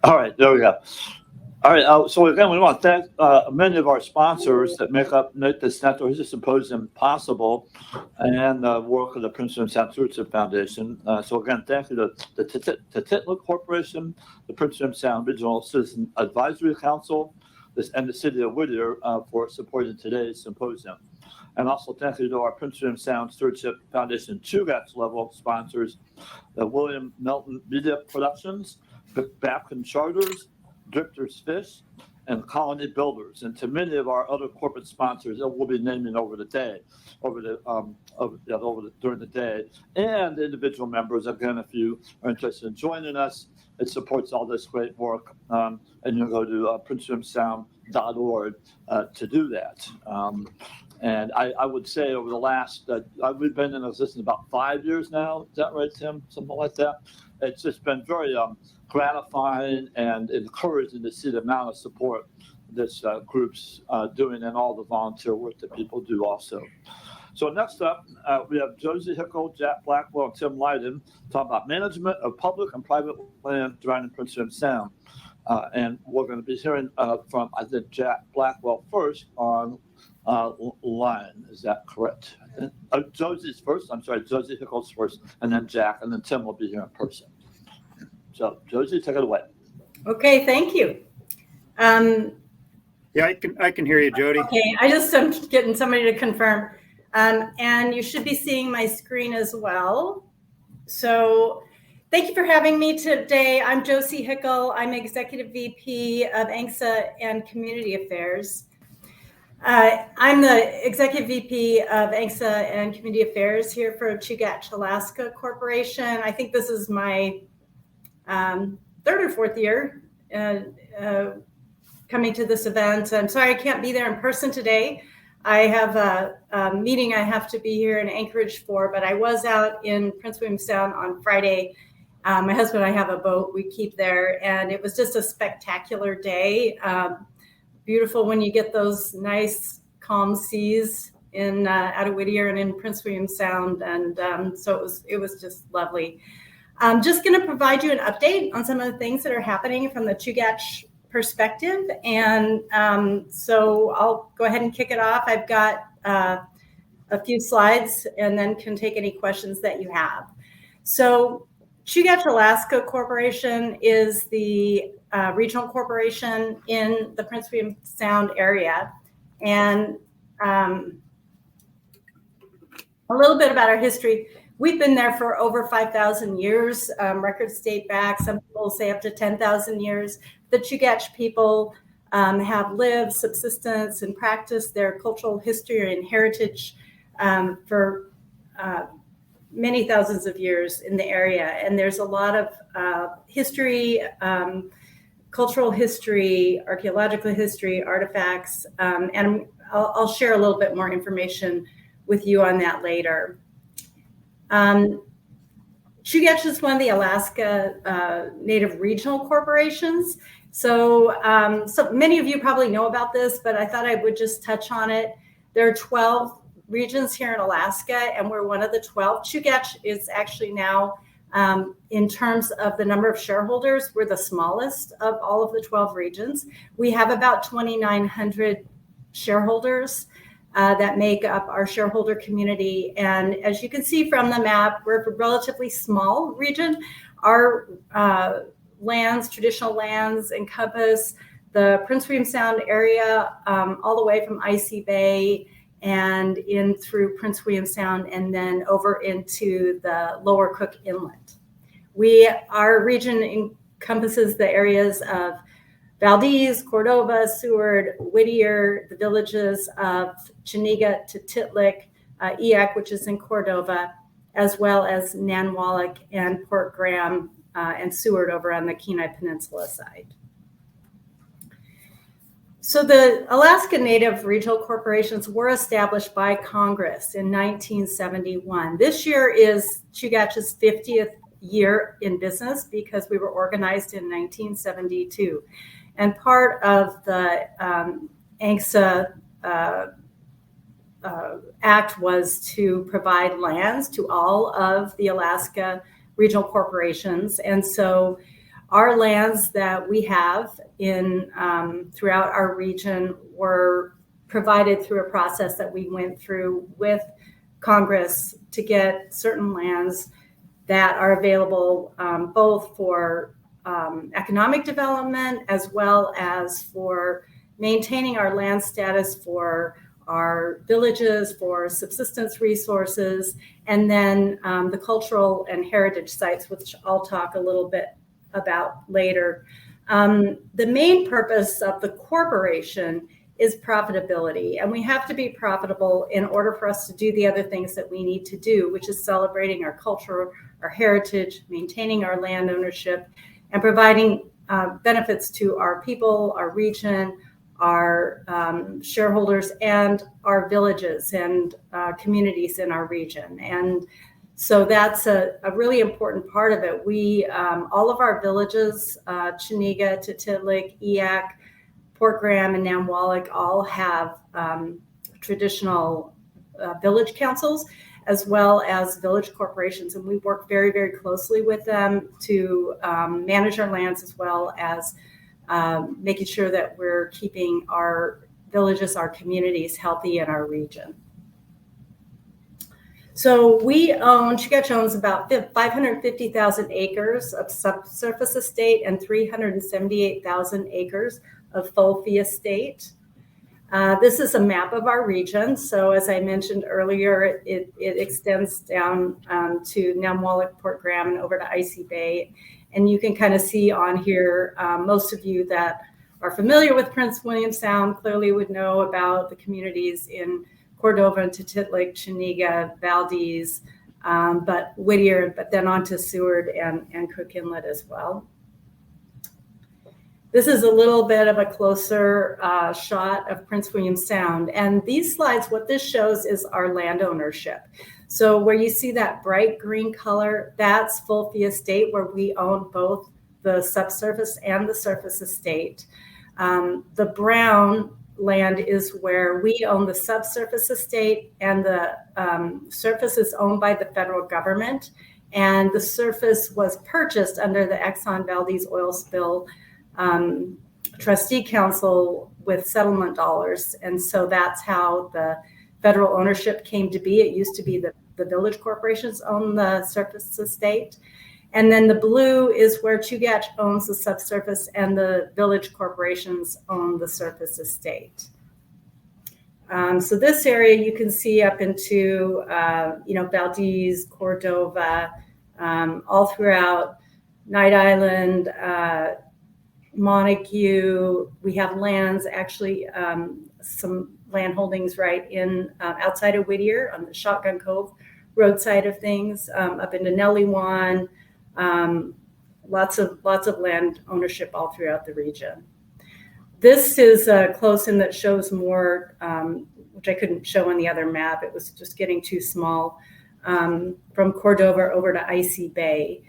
All right, there we go. All right, so again, we want to thank many of our sponsors that make this Natural History Symposium possible, and work of the Prince William Sound Stewardship Foundation. So again, thank you to the Titlik Corporation, the Prince William Sound Regional Citizen Advisory Council, and the City of Whittier for supporting today's symposium. And also thank you to our Prince William Sound Stewardship Foundation Chugach level sponsors, the William Melton Media Productions, Bapkin Charters, Drifter's Fish, and Colony Builders, and to many of our other corporate sponsors that we'll be naming over the day, during the day, and individual members. Again, if you are interested in joining us, it supports all this great work, and you can go to princewilliamsound.org to do that. And I would say over the last, we've been in existence about 5 years now. Is that right, Tim? Something like that. It's just been very gratifying and encouraging to see the amount of support this group's doing and all the volunteer work that people do also. So next up, we have Josie Hickel, Jack Blackwell, and Tim Lydon talking about management of public and private land surrounding Prince William Sound. And we're going to be hearing from, I think, Jack Blackwell first on line. Is that correct? Josie's first. I'm sorry, Josie Hickel's first, and then Jack, and then Tim will be here in person. So, Josie, take it away. Okay, thank you. Yeah, I can hear you, Jody. Okay, I just am getting somebody to confirm. And you should be seeing my screen as well. So thank you for having me today. I'm Josie Hickel. I'm Executive VP of ANCSA and Community Affairs. I'm the Executive VP of ANCSA and Community Affairs here for Chugach Alaska Corporation. I think this is my third or fourth year coming to this event. I'm sorry I can't be there in person today. I have a meeting I have to be here in Anchorage for, but I was out in Prince William Sound on Friday. My husband and I have a boat we keep there, and it was just a spectacular day. Beautiful when you get those nice calm seas in out of Whittier and in Prince William Sound, and so it was just lovely. I'm just going to provide you an update on some of the things that are happening from the Chugach perspective, and so I'll go ahead and kick it off. I've got a few slides, and then can take any questions that you have. So Chugach Alaska Corporation is the regional corporation in the Prince William Sound area. And a little bit about our history. We've been there for over 5,000 years. Records date back, some people say up to 10,000 years. The Chugach people have lived, subsistence, and practiced their cultural history and heritage for many thousands of years in the area. And there's a lot of history, cultural history, archaeological history, artifacts, and I'll share a little bit more information with you on that later. Chugach is one of the Alaska Native regional corporations. So many of you probably know about this, but I thought I would just touch on it. There are 12 regions here in Alaska, and we're one of the 12. Chugach is actually now, in terms of the number of shareholders, we're the smallest of all of the 12 regions. We have about 2,900 shareholders that make up our shareholder community. And as you can see from the map, we're a relatively small region. Our lands, traditional lands, encompass the Prince William Sound area all the way from Icy Bay and in through Prince William Sound and then over into the Lower Cook Inlet. Our region encompasses the areas of Valdez, Cordova, Seward, Whittier, the villages of Chiniga to Titlik, Eak, which is in Cordova, as well as Nanwalek and Port Graham and Seward over on the Kenai Peninsula side. So the Alaska Native Regional Corporations were established by Congress in 1971. This year is Chugach's 50th year in business because we were organized in 1972. And part of the ANCSA Act was to provide lands to all of the Alaska regional corporations. And so our lands that we have in throughout our region were provided through a process that we went through with Congress to get certain lands that are available both for economic development as well as for maintaining our land status for our villages, for subsistence resources, and then the cultural and heritage sites, which I'll talk a little bit about later. The main purpose of the corporation is profitability, and we have to be profitable in order for us to do the other things that we need to do, which is celebrating our culture, our heritage, maintaining our land ownership, and providing benefits to our people, our region, our shareholders, and our villages and communities in our region. And so that's a really important part of it. We, all of our villages, Chuniga, Tititlik, Eyak, Port Graham, and Namwalik all have traditional village councils as well as village corporations. And we work very, very closely with them to manage our lands as well as making sure that we're keeping our villages, our communities healthy in our region. So Chugach owns about 550,000 acres of subsurface estate and 378,000 acres of full fee estate. This is a map of our region. So as I mentioned earlier, it extends down to Namwalik, Port Graham, and over to Icy Bay. And you can kind of see on here, most of you that are familiar with Prince William Sound clearly would know about the communities in Cordova and Tititlik, Chuniga, Valdez, but Whittier, but then on to Seward and Cook Inlet as well. This is a little bit of a closer shot of Prince William Sound. And these slides, what this shows is our land ownership. So where you see that bright green color, that's full fee estate where we own both the subsurface and the surface estate. The brown land is where we own the subsurface estate, and the surface is owned by the federal government. And the surface was purchased under the Exxon Valdez oil spill trustee council with settlement dollars. And so that's how the federal ownership came to be. It used to be the village corporations own the surface estate. And then the blue is where Chugach owns the subsurface and the village corporations own the surface estate. So this area you can see up into, Valdez, Cordova, all throughout Night Island, Montague. We have lands, actually, some land holdings right in outside of Whittier on the Shotgun Cove road side of things, up into Nellywan. Lots of land ownership all throughout the region. This is a close-in that shows more, which I couldn't show on the other map. It was just getting too small, from Cordova over to Icy Bay.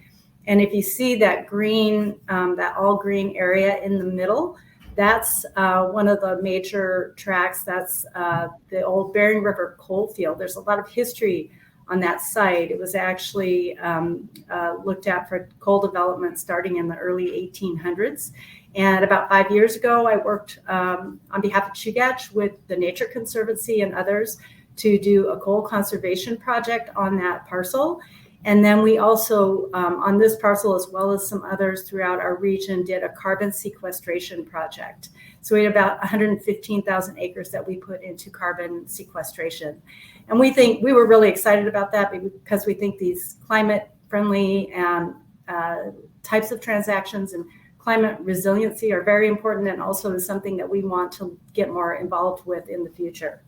And if you see that green, that all green area in the middle, that's one of the major tracks. That's the old Bering River coal field. There's a lot of history on that site. It was actually looked at for coal development starting in the early 1800s. And about 5 years ago, I worked on behalf of Chugach with the Nature Conservancy and others to do a coal conservation project on that parcel. And then we also, on this parcel, as well as some others throughout our region, did a carbon sequestration project. So we had about 115,000 acres that we put into carbon sequestration. And we were really excited about that because we think these climate-friendly types of transactions and climate resiliency are very important, and also is something that we want to get more involved with in the future.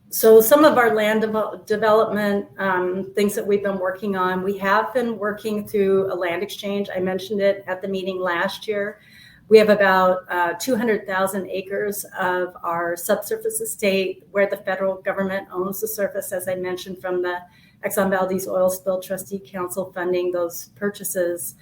So some of our land development things that we've been working on, we have been working through a land exchange. I mentioned it at the meeting last year. We have about 200,000 acres of our subsurface estate where the federal government owns the surface, as I mentioned, from the Exxon Valdez Oil Spill Trustee Council funding those purchases.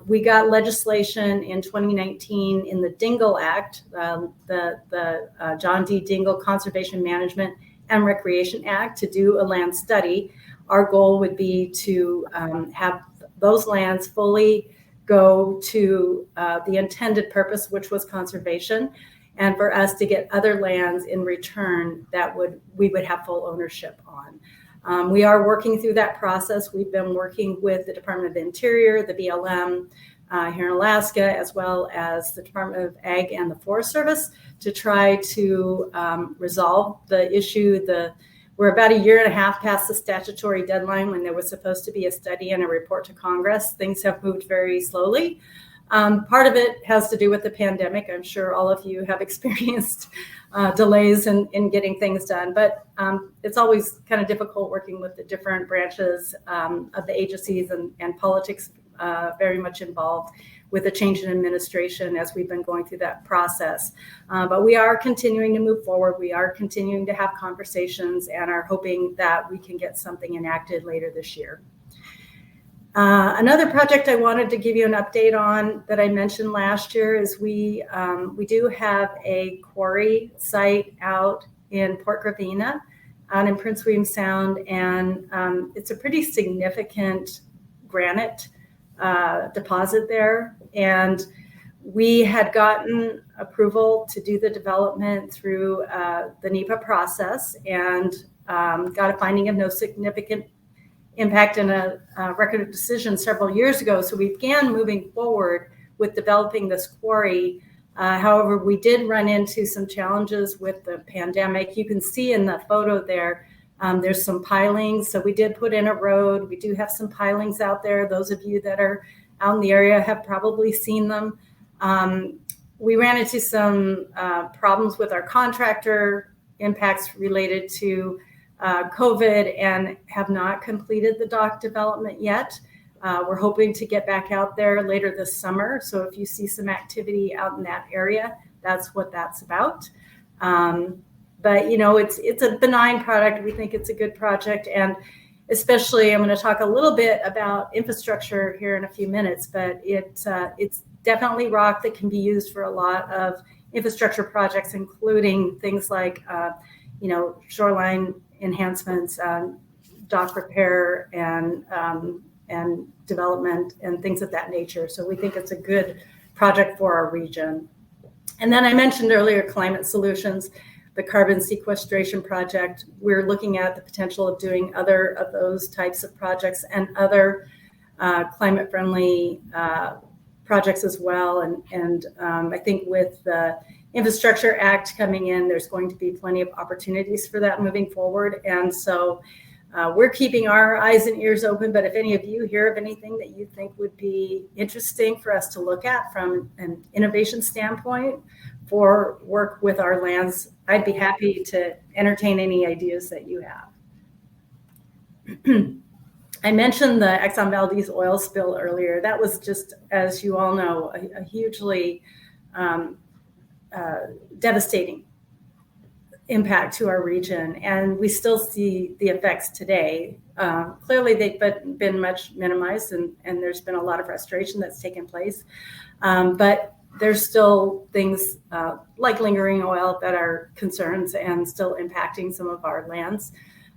We got legislation in 2019 in the Dingle Act, the John D. Dingle Conservation Management and Recreation Act, to do a land study. Our goal would be to have those lands fully go to the intended purpose, which was conservation, and for us to get other lands in return that we would have full ownership on. We are working through that process. We've been working with the Department of the Interior, the BLM here in Alaska, as well as the Department of Ag and the Forest Service to try to resolve the issue. We're about 1.5 years past the statutory deadline when there was supposed to be a study and a report to Congress. Things have moved very slowly. Part of it has to do with the pandemic. I'm sure all of you have experienced delays in getting things done, but it's always kind of difficult working with the different branches of the agencies and politics very much involved with a change in administration as we've been going through that process. But we are continuing to move forward. We are continuing to have conversations and are hoping that we can get something enacted later this year. Another project I wanted to give you an update on that I mentioned last year is we do have a quarry site out in Port Gravina, out in Prince William Sound, and it's a pretty significant granite deposit there. And we had gotten approval to do the development through the NEPA process and got a finding of no significant impact and a record of decision several years ago. So we began moving forward with developing this quarry. However, we did run into some challenges with the pandemic. You can see in the photo there, there's some pilings. So we did put in a road. We do have some pilings out there. Those of you that are out in the area have probably seen them. We ran into some problems with our contractor, impacts related to COVID, and have not completed the dock development yet. We're hoping to get back out there later this summer. So if you see some activity out in that area, that's what that's about. But it's a benign product. We think it's a good project, and especially I'm going to talk a little bit about infrastructure here in a few minutes. But it's definitely rock that can be used for a lot of infrastructure projects, including things like shoreline enhancements, dock repair, and development, and things of that nature. So we think it's a good project for our region. And then I mentioned earlier climate solutions, the carbon sequestration project. We're looking at the potential of doing other of those types of projects and other climate-friendly projects as well. And I think with the Infrastructure Act coming in, there's going to be plenty of opportunities for that moving forward. And so we're keeping our eyes and ears open, but if any of you hear of anything that you think would be interesting for us to look at from an innovation standpoint for work with our lands, I'd be happy to entertain any ideas that you have. I mentioned the Exxon Valdez oil spill earlier. That was just, as you all know, a hugely devastating impact to our region, and we still see the effects today. Clearly, they've been much minimized, and there's been a lot of restoration that's taken place. But there's still things like lingering oil that are concerns and still impacting some of our lands.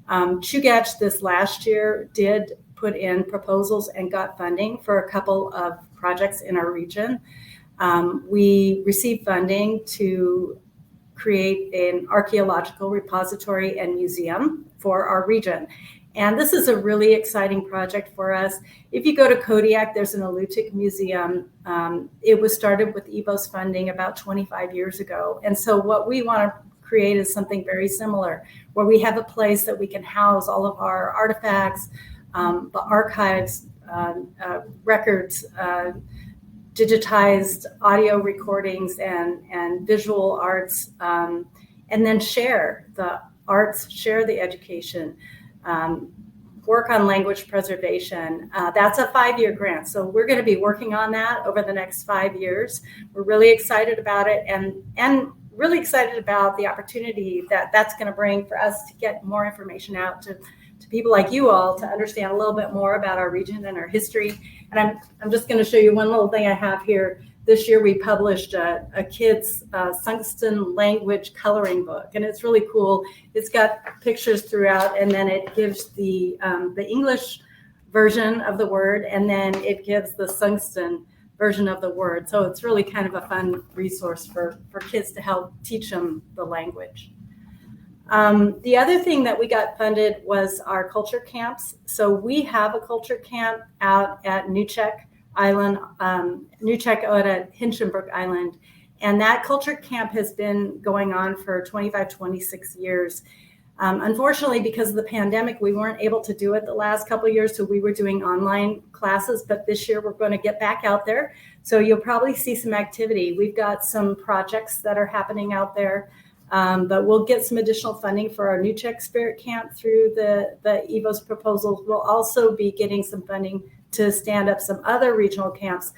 Chugach this last year did put in proposals and got funding for a couple of projects in our region. We received funding to create an archaeological repository and museum for our region. And this is a really exciting project for us. If you go to Kodiak, there's an Alutiiq museum. It was started with EBOS funding about 25 years ago. And so what we want to create is something very similar, where we have a place that we can house all of our artifacts, the archives, records, digitized audio recordings and visual arts, and then share the arts, share the education, work on language preservation. That's a 5-year grant. So we're going to be working on that over the next 5 years. We're really excited about it and really excited about the opportunity that that's going to bring for us to get more information out to people like you all to understand a little bit more about our region and our history. And I'm just going to show you one little thing I have here. This year we published a kid's Tungsten language coloring book, and it's really cool. It's got pictures throughout, and then it gives the English version of the word, and then it gives the Sungston version of the word. So it's really kind of a fun resource for kids to help teach them the language. The other thing that we got funded was our culture camps. So we have a culture camp out at Chugach Island, Chugach out at Hinchinbrook Island. And that culture camp has been going on for 25, 26 years. Unfortunately, because of the pandemic, we weren't able to do it the last couple of years. So we were doing online classes, but this year we're going to get back out there. So you'll probably see some activity. We've got some projects that are happening out there, but we'll get some additional funding for our Chugach Spirit Camp through the EVO's proposals. We'll also be getting some funding to stand up some other regional camps.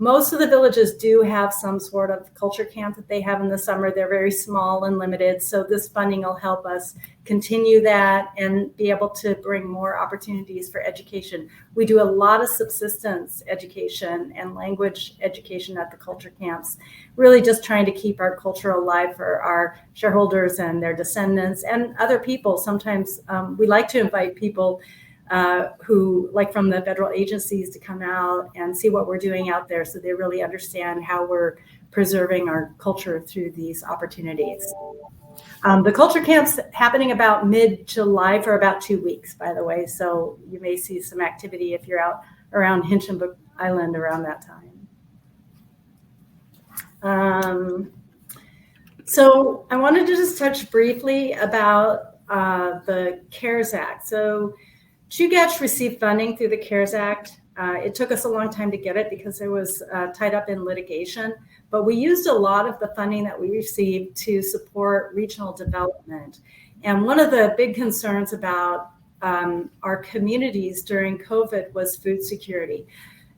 Most of the villages do have some sort of culture camp that they have in the summer. They're very small and limited. So this funding will help us continue that and be able to bring more opportunities for education. We do a lot of subsistence education and language education at the culture camps, really just trying to keep our culture alive for our shareholders and their descendants and other people. Sometimes we like to invite people who, like from the federal agencies, to come out and see what we're doing out there, so they really understand how we're preserving our culture through these opportunities. The culture camp's happening about mid-July for about 2 weeks, by the way, so you may see some activity if you're out around Hinchinbrook Island around that time. So I wanted to just touch briefly about the CARES Act. So Chugach received funding through the CARES Act. It took us a long time to get it because it was tied up in litigation, but we used a lot of the funding that we received to support regional development. And one of the big concerns about our communities during COVID was food security.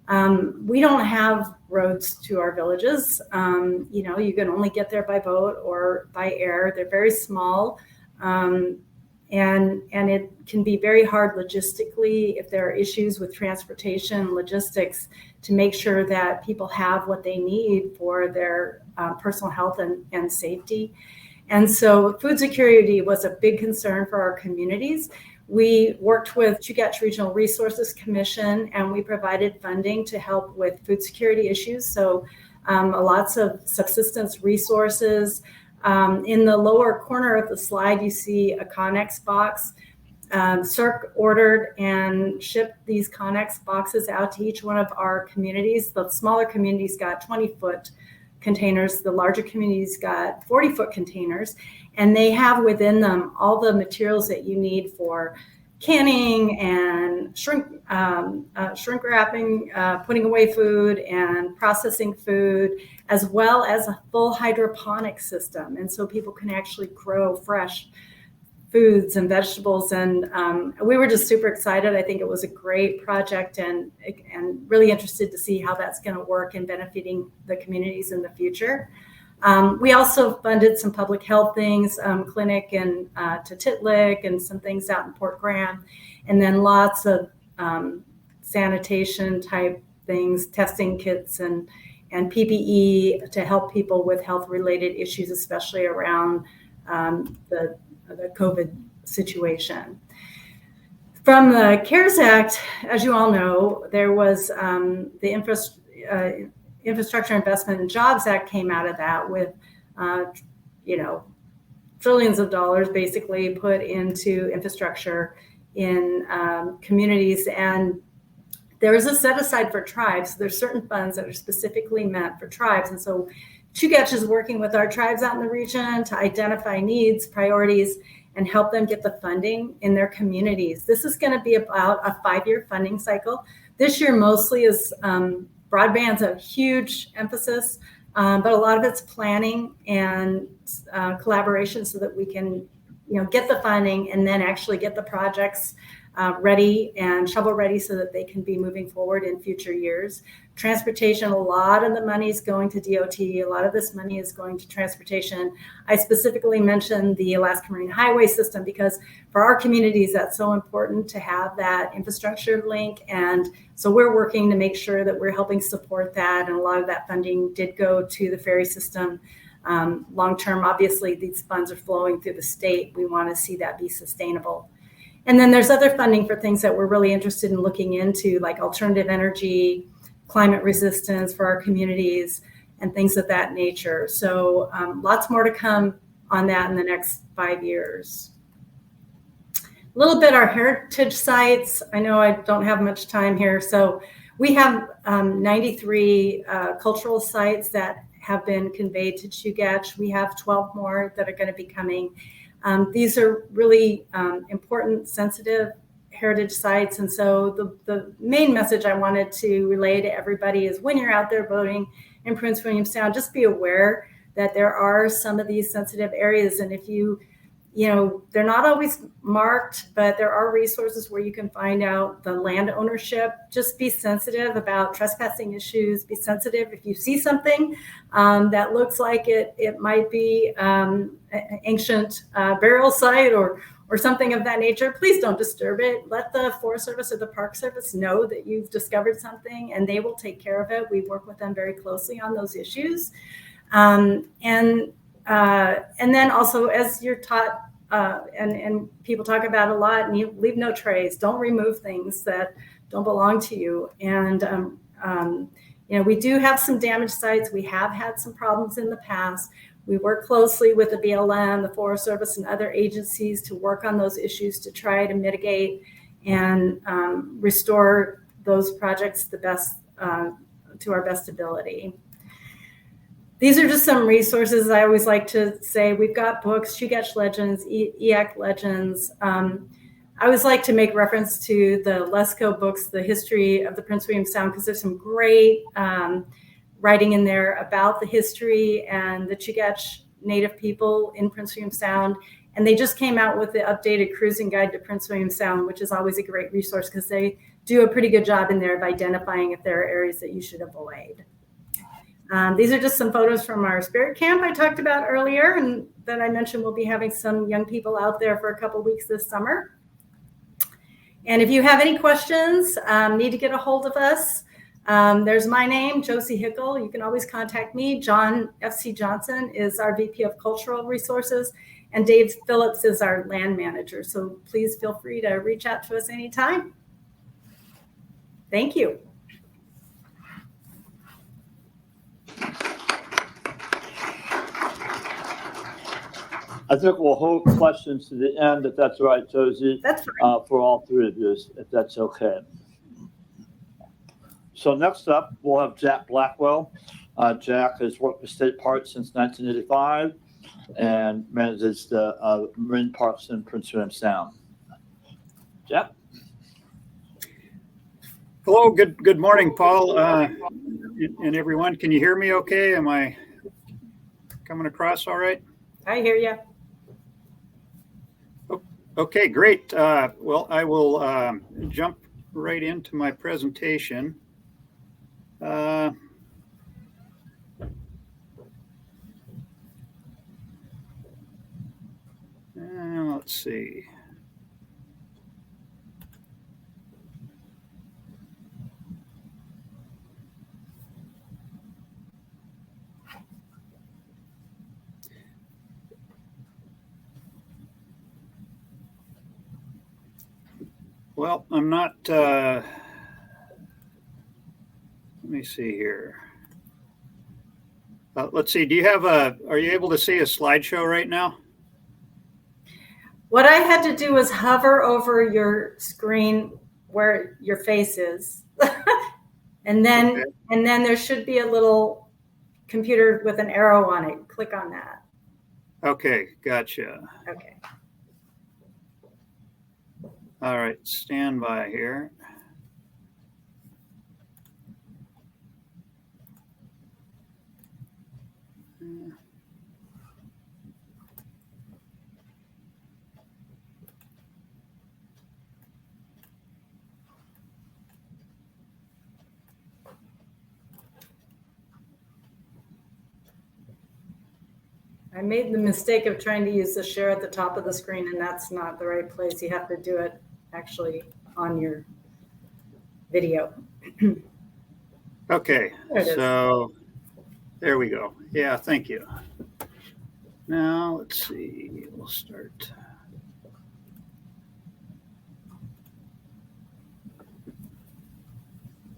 We don't have roads to our villages. You can only get there by boat or by air. They're very small. And it can be very hard logistically if there are issues with transportation, logistics, to make sure that people have what they need for their personal health and safety. And so food security was a big concern for our communities. We worked with Chugach Regional Resources Commission, and we provided funding to help with food security issues. So lots of subsistence resources. In the lower corner of the slide, you see a Connex box. CERC ordered and shipped these Connex boxes out to each one of our communities. The smaller communities got 20-foot containers. The larger communities got 40-foot containers. And they have within them all the materials that you need for canning and shrink wrapping, putting away food and processing food, as well as a full hydroponic system. And so people can actually grow fresh foods and vegetables. And we were just super excited. I think it was a great project and really interested to see how that's going to work in benefiting the communities in the future. We also funded some public health things, clinic and to Titlick and some things out in Port Graham, and then lots of sanitation type things, testing kits and PPE to help people with health related issues, especially around the COVID situation. From the CARES Act, as you all know, there was the Infrastructure Investment and Jobs Act came out of that with, trillions of dollars basically put into infrastructure in communities. And there is a set aside for tribes. There's certain funds that are specifically meant for tribes. And so Chugach is working with our tribes out in the region to identify needs, priorities, and help them get the funding in their communities. This is going to be about a 5-year funding cycle. This year mostly is broadband's a huge emphasis, but a lot of it's planning and collaboration so that we can, get the funding and then actually get the projects ready and shovel ready so that they can be moving forward in future years. Transportation, a lot of the money is going to DOT. A lot of this money is going to transportation. I specifically mentioned the Alaska Marine Highway System because for our communities, that's so important to have that infrastructure link. And so we're working to make sure that we're helping support that. And a lot of that funding did go to the ferry system. Long term, obviously, these funds are flowing through the state. We want to see that be sustainable. And then there's other funding for things that we're really interested in looking into, like alternative energy, climate resistance for our communities, and things of that nature. So lots more to come on that in the next 5 years. A little bit our heritage sites. I know I don't have much time here. So we have 93 cultural sites that have been conveyed to Chugach. We have 12 more that are going to be coming. These are really important, sensitive heritage sites. And so the main message I wanted to relay to everybody is when you're out there voting in Prince William Sound, just be aware that there are some of these sensitive areas. And if they're not always marked, but there are resources where you can find out the land ownership. Just be sensitive about trespassing issues. Be sensitive if you see something that looks like it might be an ancient burial site or something of that nature. Please don't disturb it. Let the Forest Service or the Park Service know that you've discovered something, and they will take care of it. We work with them very closely on those issues. And then also, as you're taught, and people talk about a lot, and you leave no trace. Don't remove things that don't belong to you. And we do have some damaged sites. We have had some problems in the past. We work closely with the BLM, the Forest Service, and other agencies to work on those issues to try to mitigate and restore those projects the best to our best ability. These are just some resources. I always like to say we've got books, Chugach Legends, EAC Legends. I always like to make reference to the Lesko books, the history of the Prince William Sound, because there's some great writing in there about the history and the Chugach Native people in Prince William Sound. And they just came out with the updated cruising guide to Prince William Sound, which is always a great resource because they do a pretty good job in there of identifying if there are areas that you should avoid. These are just some photos from our spirit camp I talked about earlier, and that I mentioned we'll be having some young people out there for a couple weeks this summer. And if you have any questions, need to get a hold of us, there's my name, Josie Hickel. You can always contact me. John F.C. Johnson is our VP of Cultural Resources, and Dave Phillips is our land manager. So please feel free to reach out to us anytime. Thank you. I think we'll hold questions to the end, if that's all right, Josie. That's fine. For all three of you, if that's okay. So next up, we'll have Jack Blackwell. Jack has worked with state parks since 1985 and manages the marine parks in Prince William Sound. Jack? Hello, good morning, Paul, and everyone. Can you hear me okay? Am I coming across all right? I hear you. Okay, great. Well, I will jump right into my presentation. Let's see. Well, I'm not, let me see here. Let's see, are you able to see a slideshow right now? What I had to do was hover over your screen where your face is. and then there should be a little computer with an arrow on it. Click on that. Okay, gotcha. Okay. All right, stand by here. I made the mistake of trying to use the share at the top of the screen, and that's not the right place. You have to do it actually on your video. Okay, so there we go. Yeah, thank you. Now let's see, we'll start.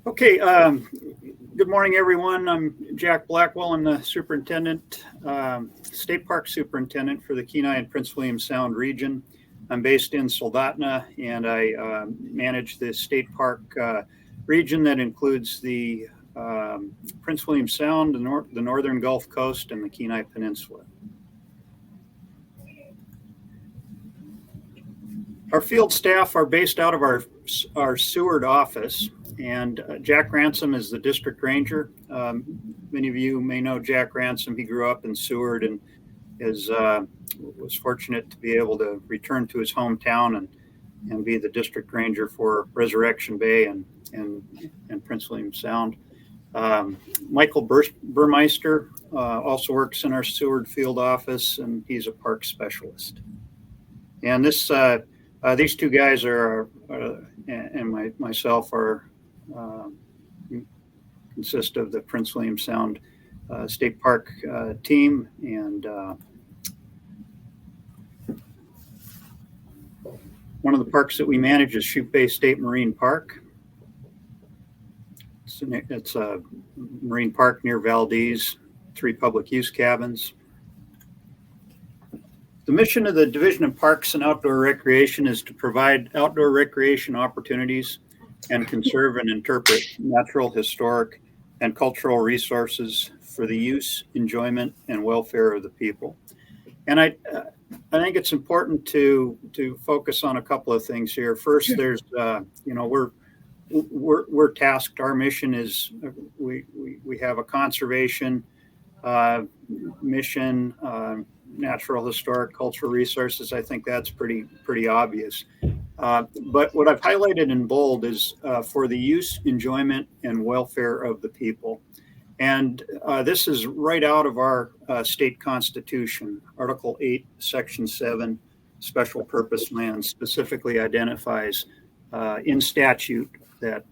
Okay, good morning, everyone. I'm Jack Blackwell. I'm the superintendent, state park superintendent for the Kenai and Prince William Sound region. I'm based in Soldotna, and I manage the state park region that includes the Prince William Sound, the northern Gulf Coast, and the Kenai Peninsula. Our field staff are based out of our Seward office, and Jack Ransom is the district ranger. Many of you may know Jack Ransom. He grew up in Seward and was fortunate to be able to return to his hometown and be the district ranger for Resurrection Bay and Prince William Sound. Michael Burmeister also works in our Seward field office, and he's a park specialist. And these two guys and myself consist of the Prince William Sound State Park team. And one of the parks that we manage is Shute Bay State Marine Park. It's a marine park near Valdez, 3 public use cabins. The mission of the Division of Parks and Outdoor Recreation is to provide outdoor recreation opportunities and conserve and interpret natural, historic, and cultural resources for the use, enjoyment, and welfare of the people. And I think it's important to focus on a couple of things here. First, there's we're tasked. Our mission is we have a conservation mission. Natural, historic, cultural resources. I think that's pretty obvious. But what I've highlighted in bold is for the use, enjoyment, and welfare of the people. And this is right out of our state constitution. Article 8, Section 7, special purpose lands specifically identifies in statute that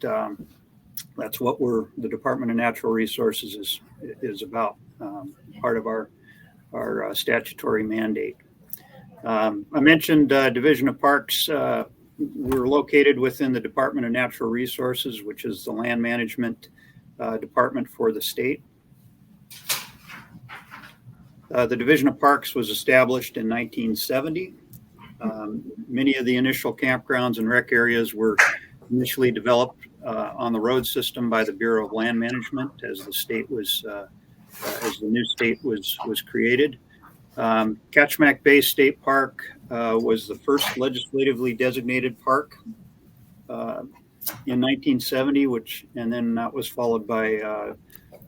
that's what the Department of Natural Resources is about, part of our statutory mandate. I mentioned Division of Parks. We're located within the Department of Natural Resources, which is the land management department for the state. The Division of Parks was established in 1970. Many of the initial campgrounds and rec areas were initially developed on the road system by the Bureau of Land Management as the new state was created. Chugach Bay State Park was the first legislatively designated park in 1970, and then that was followed by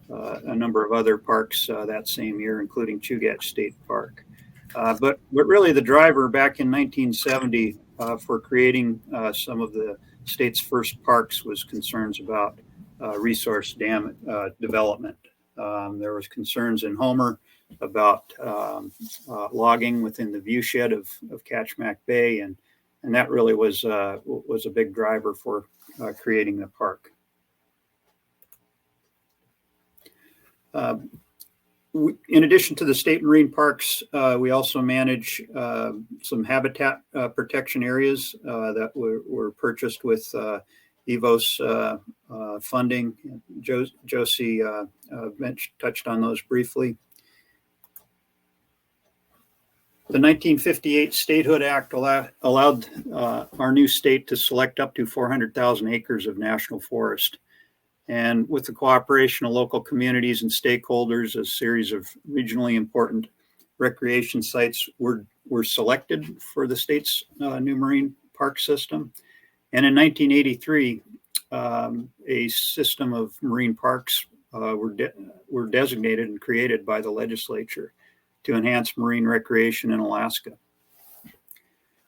a number of other parks that same year, including Chugach State Park. But really the driver back in 1970 for creating some of the state's first parks was concerns about resource development. There was concerns in Homer about logging within the viewshed of Chugach Bay, and that really was a big driver for creating the park. In addition to the state marine parks, we also manage some habitat protection areas that were purchased with EVOS funding. Josie touched on those briefly. The 1958 Statehood Act allowed our new state to select up to 400,000 acres of national forest. And with the cooperation of local communities and stakeholders, a series of regionally important recreation sites were selected for the state's new marine park system. And in 1983, a system of marine parks were designated and created by the legislature to enhance marine recreation in Alaska.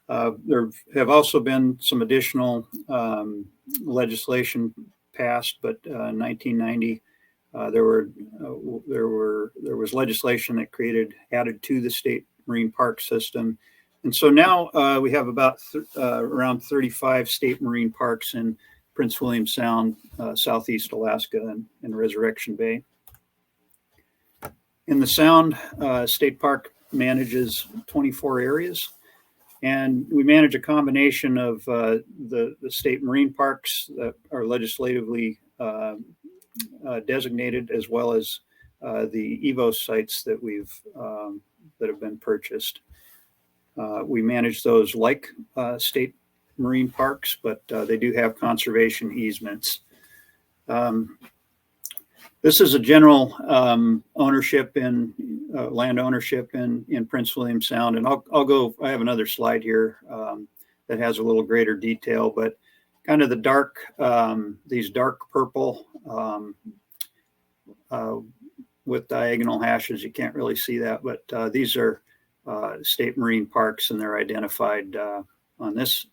There have also been some additional legislation passed, but in 1990 there was legislation that added to the state marine park system, and so now we have about around 35 state marine parks in Prince William Sound, Southeast Alaska, and Resurrection Bay. In the Sound, State Park manages 24 areas, and we manage a combination of the state marine parks that are legislatively designated, as well as the EVOS sites that that have been purchased. We manage those like state marine parks, but they do have conservation easements. This is a general ownership in land ownership in Prince William Sound, and I'll go. I have another slide here that has a little greater detail, but kind of the dark, these dark purple with diagonal hashes. You can't really see that, but these are state marine parks, and they're identified on this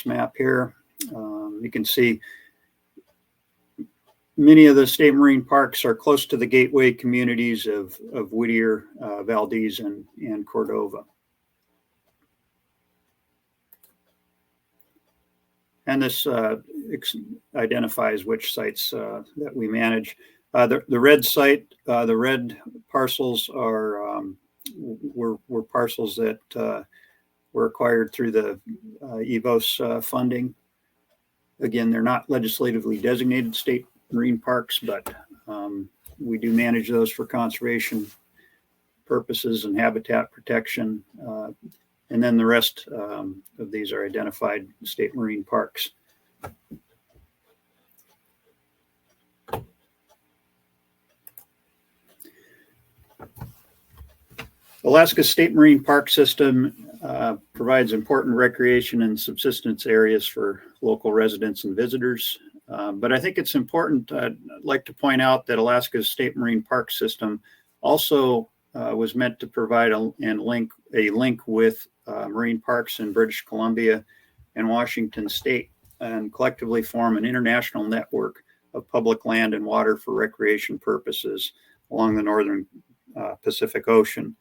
map here. You can see many of the state marine parks are close to the gateway communities of Whittier, Valdez, and Cordova. And this identifies which sites that we manage. The red site, the red parcels were parcels that were acquired through the EVOS funding. Again, they're not legislatively designated state marine parks, but we do manage those for conservation purposes and habitat protection. And then the rest of these are identified state marine parks. Alaska's state marine park system provides important recreation and subsistence areas for local residents and visitors. But I think it's important, I'd like to point out that Alaska's state marine park system also was meant to provide a link with marine parks in British Columbia and Washington state, and collectively form an international network of public land and water for recreation purposes along the northern Pacific Ocean.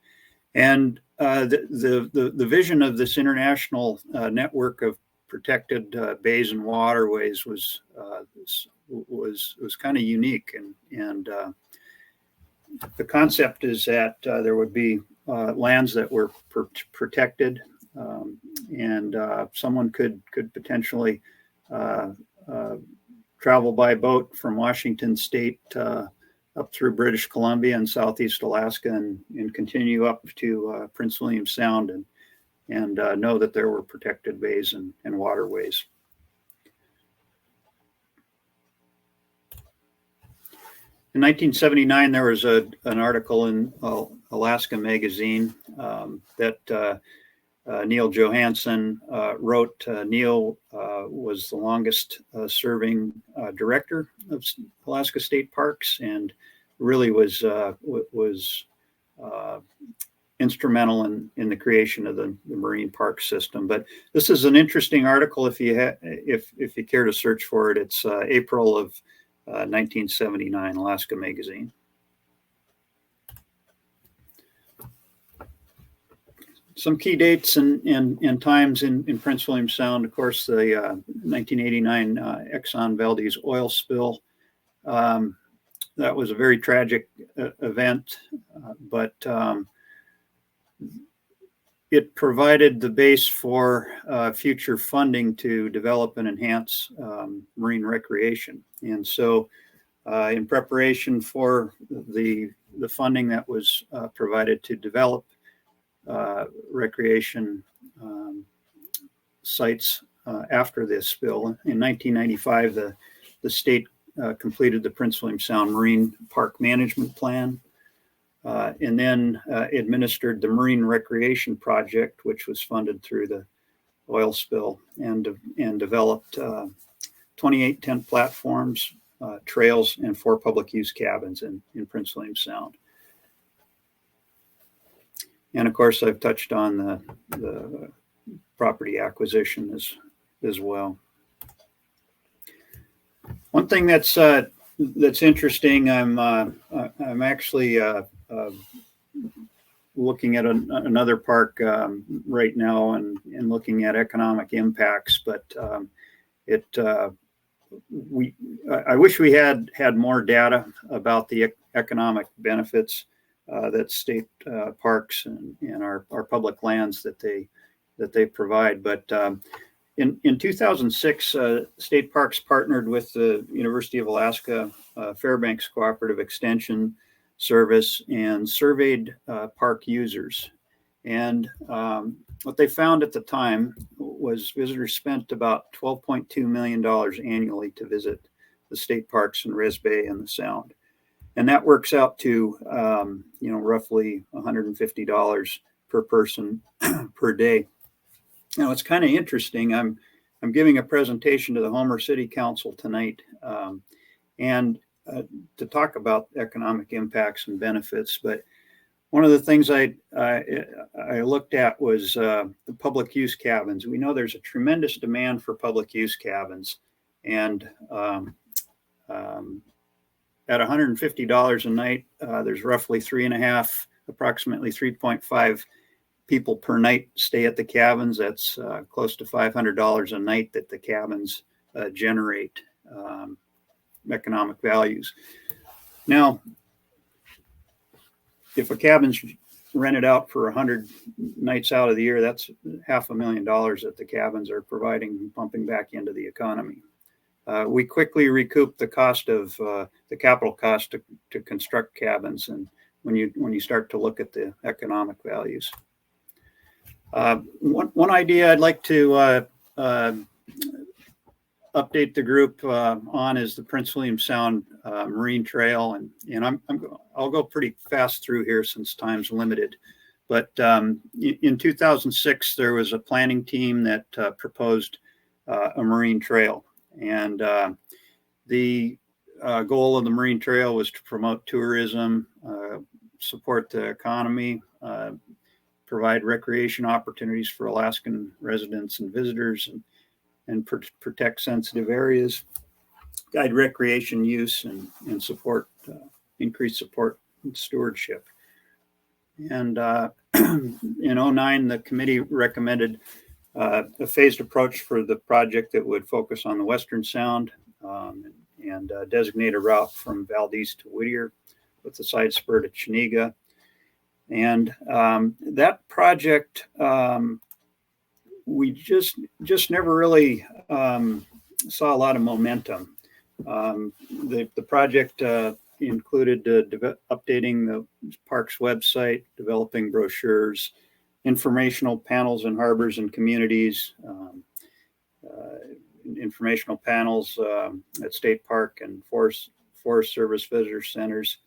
And the vision of this international network of protected bays and waterways was kind of unique, and the concept is that there would be lands that were protected, and someone could potentially travel by boat from Washington state up through British Columbia and Southeast Alaska and continue up to Prince William Sound and know that there were protected bays and waterways. In 1979, there was an article in Alaska Magazine that Neil Johansson wrote. Neil was the longest serving director of Alaska State Parks, and really was instrumental in the creation of the marine park system. But this is an interesting article if you care to search for it. It's April of 1979, Alaska Magazine. Some key dates and times in Prince William Sound. Of course, the 1989 Exxon Valdez oil spill. That was a very tragic event, but it provided the base for future funding to develop and enhance marine recreation. And so in preparation for the funding that was provided to develop recreation sites after this spill, in 1995, the state completed the Prince William Sound Marine Park Management Plan, and then administered the Marine Recreation Project, which was funded through the oil spill, and developed 28 tent platforms, trails, and 4 public use cabins in Prince William Sound. And of course, I've touched on the property acquisition as well. One thing that's interesting, I'm actually looking at another park right now and looking at economic impacts, but I wish we had more data about the economic benefits that state parks and our public lands that they provide. But In 2006, state parks partnered with the University of Alaska Fairbanks Cooperative Extension Service and surveyed park users. And what they found at the time was visitors spent about $12.2 million annually to visit the state parks in Res Bay and the Sound. And that works out to, roughly $150 per person per day. Now, it's kind of interesting. I'm giving a presentation to the Homer City Council tonight, and to talk about economic impacts and benefits. But one of the things I looked at was the public use cabins. We know there's a tremendous demand for public use cabins, and at $150 a night, there's roughly approximately 3.5 people per night stay at the cabins. That's close to $500 a night that the cabins generate economic values. Now, if a cabin's rented out for 100 nights out of the year, that's $500,000 that the cabins are providing, pumping back into the economy. We quickly recoup the cost of the capital cost to construct cabins, and when you start to look at the economic values. One idea I'd like to update the group on is the Prince William Sound Marine Trail, and I'll go pretty fast through here since time's limited. But in 2006, there was a planning team that proposed a marine trail, and the goal of the marine trail was to promote tourism, support the economy, provide recreation opportunities for Alaskan residents and visitors, and protect sensitive areas, guide recreation use, and support increased support and stewardship. And in 2009, the committee recommended a phased approach for the project that would focus on the Western Sound and designate a route from Valdez to Whittier with a side spur to Chuniga. And that project, we just never really saw a lot of momentum. The project included updating the park's website, developing brochures, informational panels in harbors and communities, informational panels at State Park and Forest Service visitor centers,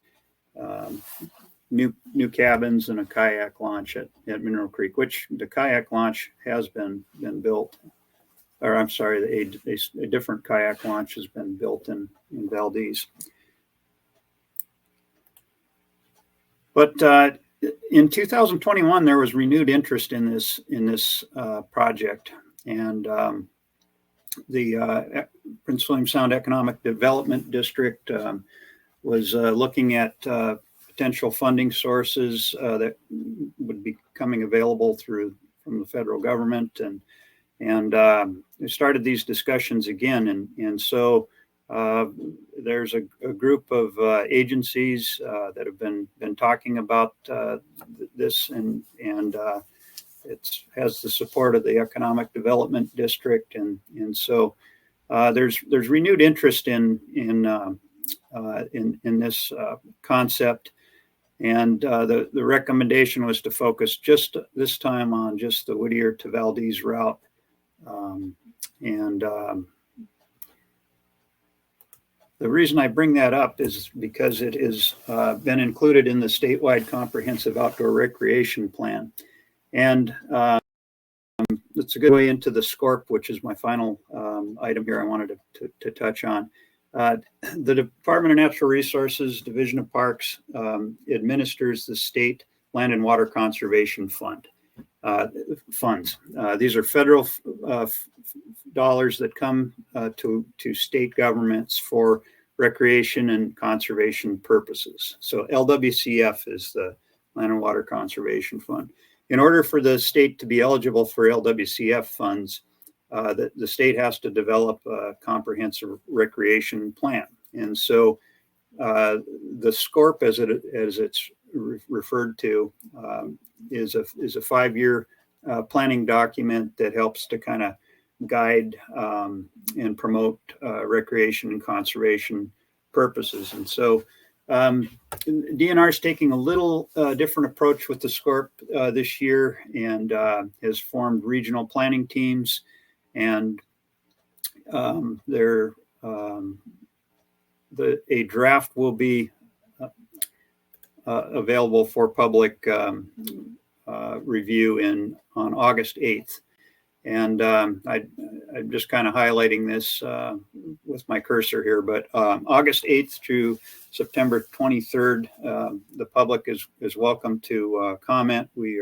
new cabins, and a kayak launch at Mineral Creek, which the kayak launch has been built. Or I'm sorry, a different kayak launch has been built in Valdez. But in 2021, there was renewed interest in this project, and the Prince William Sound Economic Development District was looking at potential funding sources that would be coming available from the federal government, and we started these discussions again, and so there's a group of agencies that have been talking about this, and it has the support of the Economic Development District, and so there's renewed interest in this concept, and the recommendation was to focus just this time on just the Whittier to Valdez route, and the reason I bring that up is because it has been included in the statewide comprehensive outdoor recreation plan. And it's a good way into the SCORP, which is my final item here I wanted to touch on. The Department of Natural Resources, Division of Parks, administers the State Land and Water Conservation funds. These are federal dollars that come to state governments for recreation and conservation purposes. So LWCF is the Land and Water Conservation Fund. In order for the state to be eligible for LWCF funds, the state has to develop a comprehensive recreation plan. And so the SCORP, as it's referred to, is a 5-year planning document that helps to kind of guide and promote recreation and conservation purposes. And so DNR is taking a little different approach with the SCORP this year, and has formed regional planning teams, and a draft will be available for public review on August 8th. And I'm just kind of highlighting this with my cursor here, but August 8th through September 23rd, the public is welcome to comment. We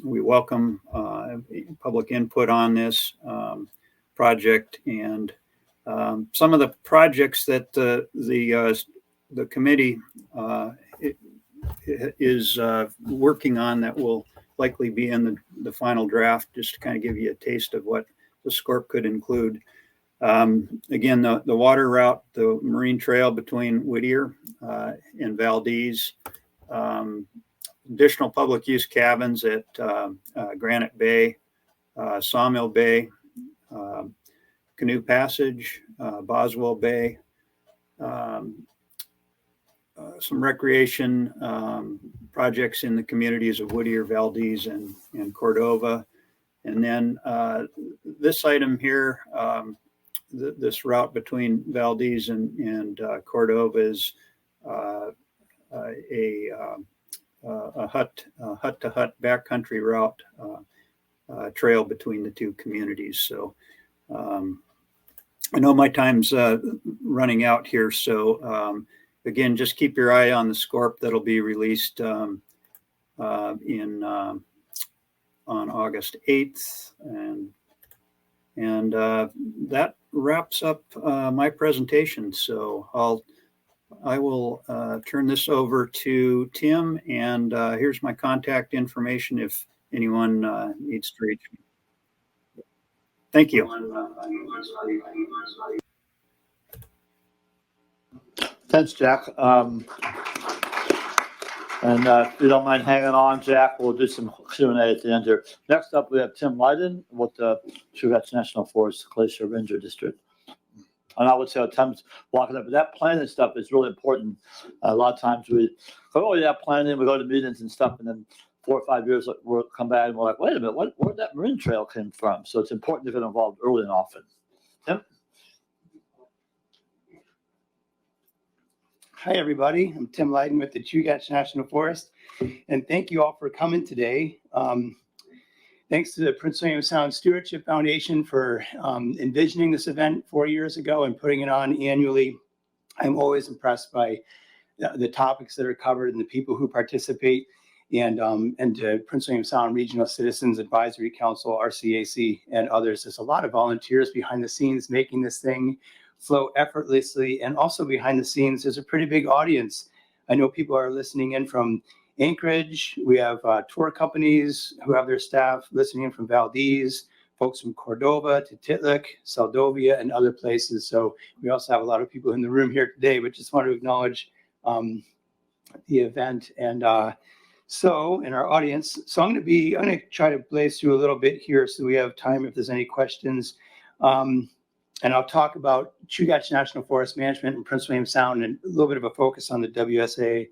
welcome public input on this project, and some of the projects that the committee is working on that will likely be in the final draft, just to kind of give you a taste of what the SCORP could include. Again, the water route, the marine trail between Whittier and Valdez, additional public use cabins at Granite Bay, Sawmill Bay, Canoe Passage, Boswell Bay, some recreation projects in the communities of Whittier, Valdez, and Cordova. And then this item here, this route between Valdez and Cordova is a hut-to-hut backcountry route trail between the two communities. So I know my time's running out here, so again, just keep your eye on the SCORP that'll be released on August 8th, and that wraps up my presentation. So I will turn this over to Tim, and here's my contact information if anyone needs to reach me. Thank you. Thanks, Jack. And if you don't mind hanging on, Jack, we'll do some Q&A at the end here. Next up, we have Tim Lydon with the Chugach National Forest Glacier Ranger District. And I would say Tim's walking up, but that planning stuff is really important. A lot of times we go, oh yeah, planning, we go to meetings and stuff, and then 4 or 5 years we'll come back and we're like, wait a minute, where'd that marine trail came from? So it's important to get involved early and often. Tim? Hi, everybody. I'm Tim Lydon with the Chugach National Forest, and thank you all for coming today. Thanks to the Prince William Sound Stewardship Foundation for envisioning this event 4 years ago and putting it on annually. I'm always impressed by the topics that are covered and the people who participate, and to Prince William Sound Regional Citizens Advisory Council, RCAC, and others. There's a lot of volunteers behind the scenes making this thing flow effortlessly, and also behind the scenes there's a pretty big audience. I know people are listening in from Anchorage. We have tour companies who have their staff listening in from Valdez, folks from Cordova to Titlik, Seldovia, and other places. So we also have a lot of people in the room here today, but just want to acknowledge the event and so in our audience. So I'm going to try to blaze through a little bit here so we have time if there's any questions. And I'll talk about Chugach National Forest Management in Prince William Sound and a little bit of a focus on the WSA.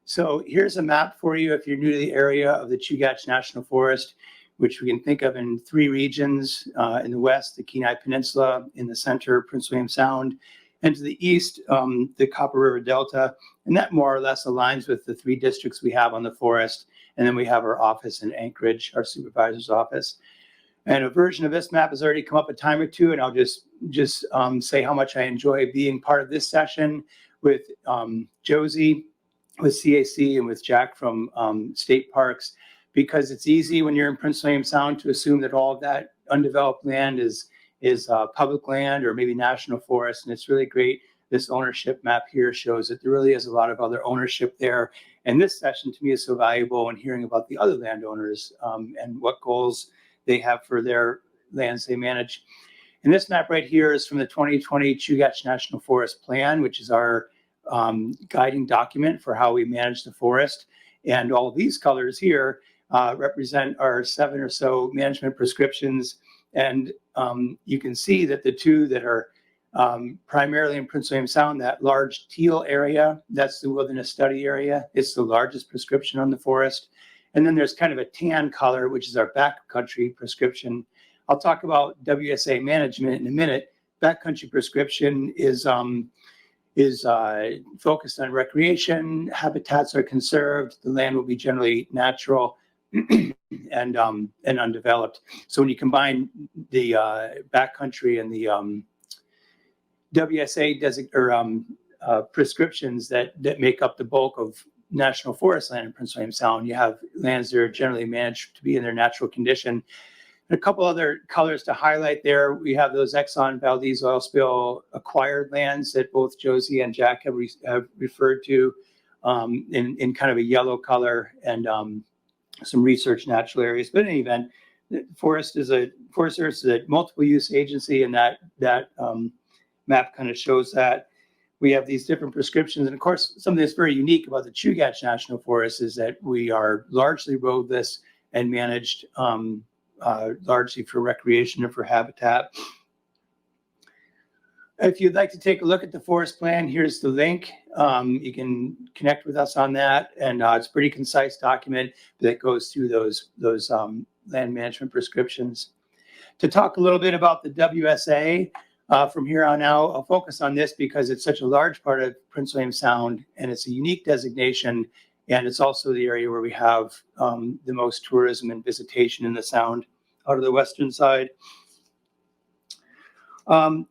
So here's a map for you if you're new to the area of the Chugach National Forest, which we can think of in 3 regions. In the west, the Kenai Peninsula; in the center, Prince William Sound; and to the east, the Copper River Delta. And that more or less aligns with the 3 districts we have on the forest. And then we have our office in Anchorage, our supervisor's office. And a version of this map has already come up a time or two, and I'll just say how much I enjoy being part of this session with Josie, with CAC, and with Jack from State Parks, because it's easy when you're in Prince William Sound to assume that all of that undeveloped land is public land or maybe national forest, and it's really great. This ownership map here shows that there really is a lot of other ownership there, and this session to me is so valuable in hearing about the other landowners and what goals they have for their lands they manage. And this map right here is from the 2020 Chugach National Forest Plan, which is our guiding document for how we manage the forest. And all of these colors here represent our 7 or so management prescriptions And you can see that the two that are primarily in Prince William Sound, that large teal area, that's the wilderness study area. It's the largest prescription on the forest. And then there's kind of a tan color, which is our backcountry prescription. I'll talk about WSA management in a minute. Backcountry prescription is focused on recreation. Habitats are conserved. The land will be generally natural and undeveloped. So when you combine the backcountry and the WSA prescriptions that make up the bulk of national forest land in Prince William Sound, you have lands that are generally managed to be in their natural condition. And a couple other colors to highlight there. We have those Exxon Valdez oil spill acquired lands that both Josie and Jack have referred to in kind of a yellow color, and some research natural areas. But in any event, the Forest Service is a multiple use agency, and that map kind of shows that. We have these different prescriptions. And of course, something that's very unique about the Chugach National Forest is that we are largely roadless and managed largely for recreation and for habitat. If you'd like to take a look at the forest plan, here's the link. You can connect with us on that. And it's a pretty concise document that goes through those land management prescriptions. To talk a little bit about the WSA, from here on out, I'll focus on this because it's such a large part of Prince William Sound, and it's a unique designation, and it's also the area where we have the most tourism and visitation in the Sound out of the western side. The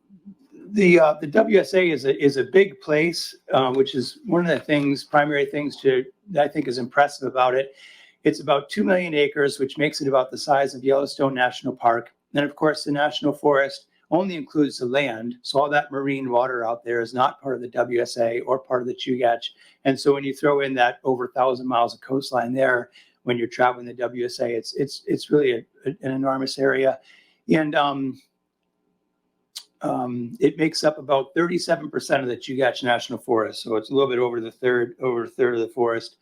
WSA is a big place, which is one of the primary things that I think is impressive about it. It's about 2 million acres, which makes it about the size of Yellowstone National Park. And of course, the National Forest only includes the land. So all that marine water out there is not part of the WSA or part of the Chugach. And so when you throw in that over 1,000 miles of coastline there, when you're traveling the WSA, it's really an enormous area. And it makes up about 37% of the Chugach National Forest. So it's a little bit over a third of the forest.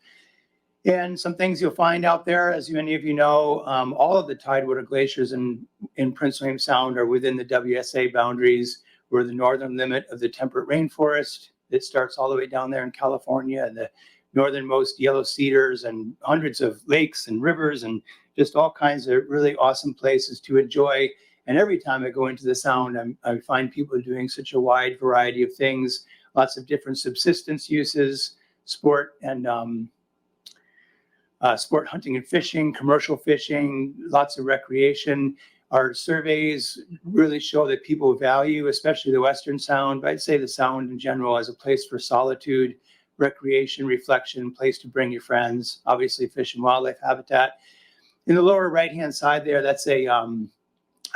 And some things you'll find out there, as many of you know, all of the tidewater glaciers in Prince William Sound are within the WSA boundaries. We're the northern limit of the temperate rainforest. It starts all the way down there in California, and the northernmost yellow cedars, and hundreds of lakes and rivers, and just all kinds of really awesome places to enjoy. And every time I go into the Sound, I find people doing such a wide variety of things, lots of different subsistence uses, sport and sport hunting and fishing, commercial fishing, lots of recreation. Our surveys really show that people value, especially the Western Sound, but I'd say the Sound in general, as a place for solitude, recreation, reflection, place to bring your friends, obviously fish and wildlife habitat. In the lower right-hand side there, that's a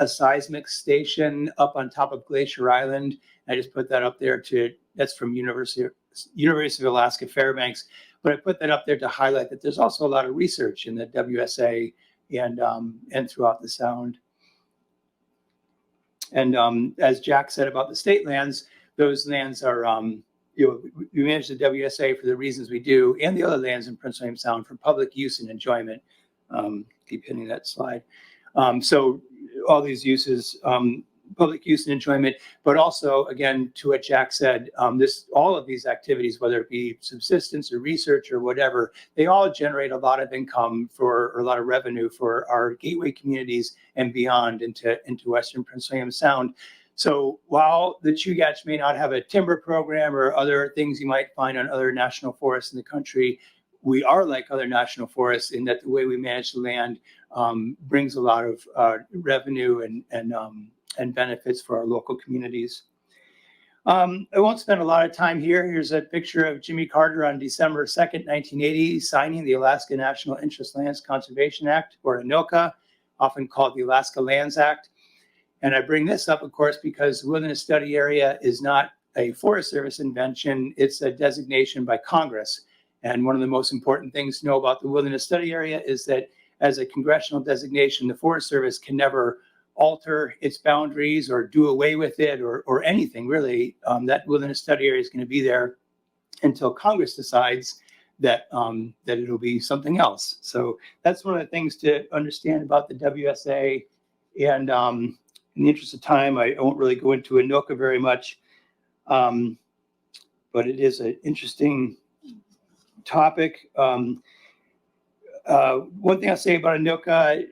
seismic station up on top of Glacier Island. I just put that up there that's from University of Alaska Fairbanks. But I put that up there to highlight that there's also a lot of research in the WSA and throughout the Sound. And as Jack said about the state lands, those lands are, we manage the WSA for the reasons we do, and the other lands in Prince William Sound for public use and enjoyment. Keep hitting that slide. So all these uses, public use and enjoyment, but also, again, to what Jack said, all of these activities, whether it be subsistence or research or whatever, they all generate a lot of income or a lot of revenue for our gateway communities and beyond into Western Prince William Sound. So while the Chugach may not have a timber program or other things you might find on other national forests in the country, we are like other national forests in that the way we manage the land brings a lot of revenue and benefits for our local communities. I won't spend a lot of time here. Here's a picture of Jimmy Carter on December 2nd, 1980, signing the Alaska National Interest Lands Conservation Act, or ANILCA, often called the Alaska Lands Act. And I bring this up, of course, because the Wilderness Study Area is not a Forest Service invention. It's a designation by Congress. And one of the most important things to know about the Wilderness Study Area is that as a congressional designation, the Forest Service can never alter its boundaries or do away with it or anything really. That Wilderness Study Area is going to be there until Congress decides that it'll be something else. So that's one of the things to understand about the WSA And in the interest of time, I won't really go into Anoka very much, but it is an interesting topic. One thing I'll say about Anoka,